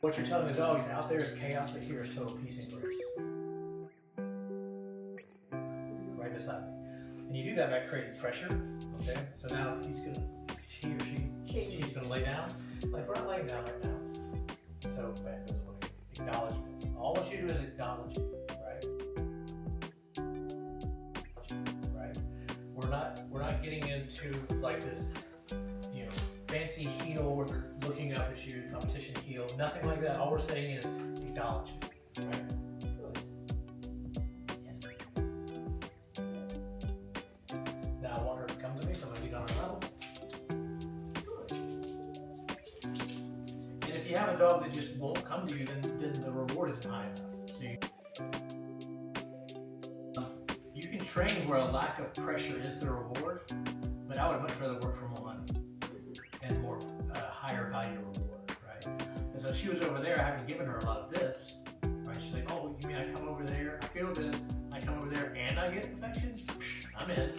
What you're telling the dog is out there is chaos, but here is total peace and grace. Right beside me. And you do that by creating pressure, okay? So now she's gonna lay down. Like we're not laying down right now. So back goes away. Acknowledgement. All what you do is acknowledge it, right? Right? We're not getting into like this, you know, fancy heel where they're looking up at you, competition heel, nothing like that. All we're saying is acknowledge it, right? Yes. Now I want her to come to me, so I'm gonna get on her level. And if you have a dog that just won't come to you, then the reward isn't high enough. So you can train where a lack of pressure is the reward, but I would much rather work from one and more higher value reward, right? And so she was over there, I haven't given her a lot of this, right? She's like, oh, you mean I come over there, I feel this, I come over there and I get affection? I'm in.